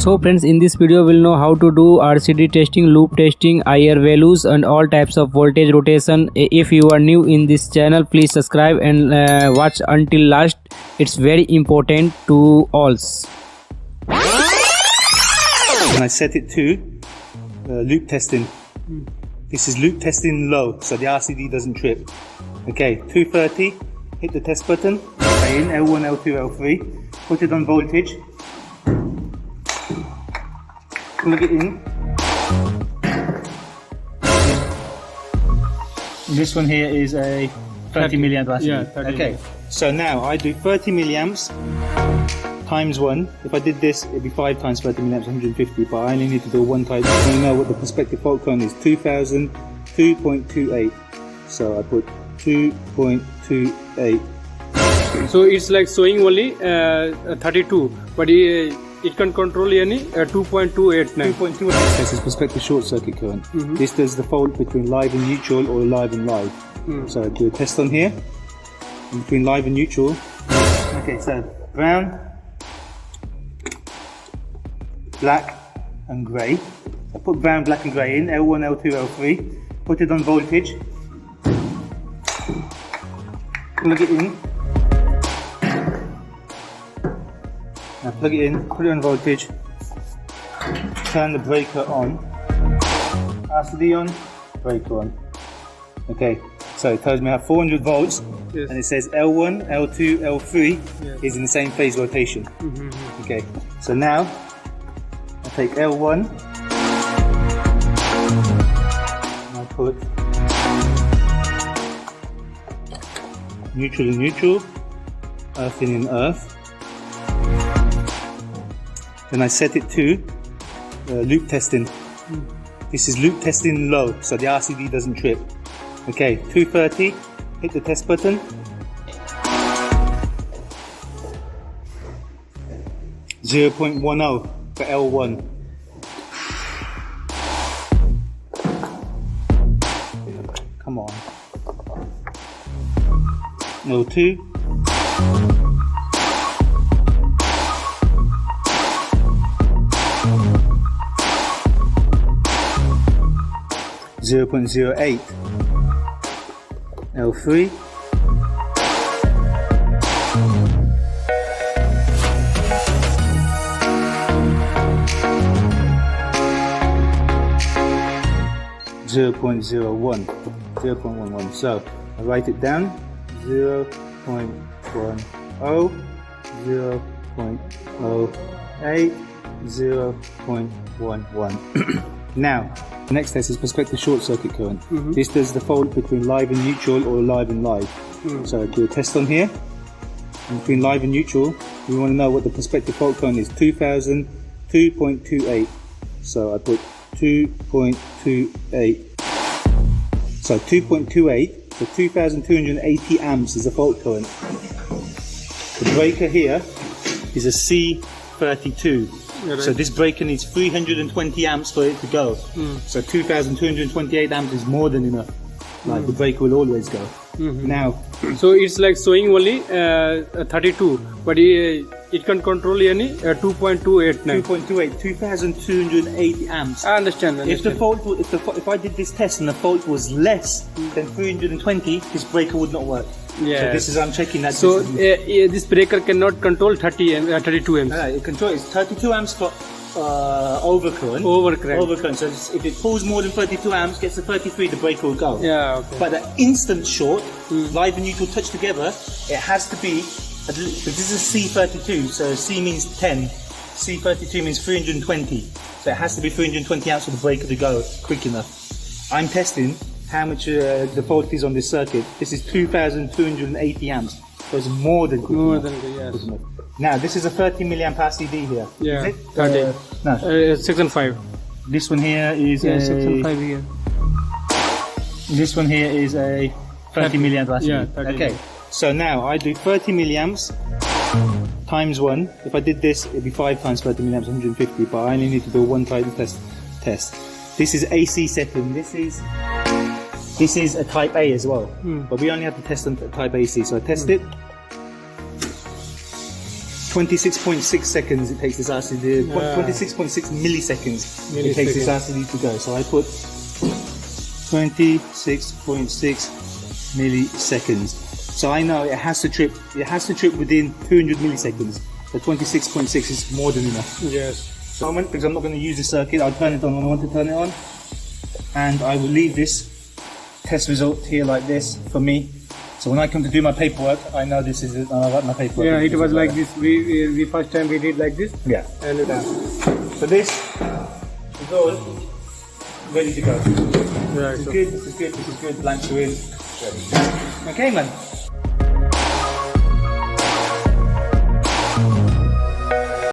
So friends, in this video we'll know how to do RCD testing, loop testing, IR values and all types of voltage rotation. If you are new in this channel, please subscribe and watch until last. It's very important to all. And I set it to loop testing. This is loop testing low, so the RCD doesn't trip. Okay, 230, hit the test button, in L1, L2, L3, put it on voltage, plug it in. This one here is a 30 milliamp RCD. Yeah, 30 okay, so now I do 30 milliamps times 1. If I did this, it'd be 5 times 30 milliamps, 150, but I only need to do one type. I want to know what the prospective fault current is. 2000, 2.28. So I put 2.28. So it's like showing only 32, but it can control any 2.289. 2.28. This is prospective short circuit current. This does the fault between live and neutral or live and live. So I do a test on here between live and neutral. Okay, so brown, black and grey. I put brown, black and grey in, L1, L2, L3, put it on voltage, plug it in. Now plug it in, put it on voltage, turn the breaker on, RCD on, breaker on. Okay, so it tells me I have 400 volts, Yes. and it says L1, L2, L3 Yes. is in the same phase rotation. Okay, so now I take L1 and I put neutral in neutral, earth in earth. Then I set it to loop testing. This is loop testing low, so the RCD doesn't trip. Okay, 230, hit the test button. .10 for L1. Come on. L2. .08 L3 0.01 0.11. So I write it down 0.10 0.08 0.11. Now the next test is prospective short circuit current. This does the fault between live and neutral or live and live. So I do a test on here. And between live and neutral, we want to know what the prospective fault current is. 2000, 2.28. So I put 2.28. So 2.28, so 2280 amps is the fault current. The breaker here is a C32. Right. So this breaker needs 320 amps for it to go. So 2228 amps is more than enough. Like the breaker will always go. Now, So it's like showing only 32, but it can control any 2.289. 2.28, 2280 amps. I understand. If the fault, if I did this test and the fault was less than 320, this breaker would not work. Yeah. So this is, I'm checking that. So this breaker cannot control 32 amps. It controls 32 amps for overcurrent. Overcurrent. So if it pulls more than 32 amps, gets to 33, the breaker will go. Yeah. Okay. But the instant short, live and neutral touch together, it has to be, this is C32, so C means 10, C32 means 320. So it has to be 320 amps for the breaker to go quick enough. I'm testing how much the fault is on this circuit. This is 2280 amps, so it's more than quick More enough. than yes. Quick enough. Now this is a 30 milliamp RCD here. Yeah. Is it? 30. No. 6 and 5. This one here is Yeah, a 6 and 5 here. This one here is a 30 milliamp RCD. Yeah, 30 okay. So now I do 30 milliamps times 1. If I did this, it'd be 5 times 30 milliamps, 150. But I only need to do one type of test. This is AC setting. This is a type A as well. But we only have to test on type AC. So I test it. 26.6 seconds it takes this RCD, 26.6 milliseconds it takes this RCD to go. So I put 26.6 milliseconds. So I know it has to trip within 200 milliseconds. So 26.6 is more than enough. Yes. So because I'm not going to use the circuit, I'll turn it on when I want to turn it on. And I will leave this test result here like this for me. So when I come to do my paperwork, I know this is it. I write my paperwork. Yeah, it was like this. We first time we did like this. Yeah. And so this is all ready to go. Yeah, This is good. This is good. This is good. Blanks are in. Okay, man.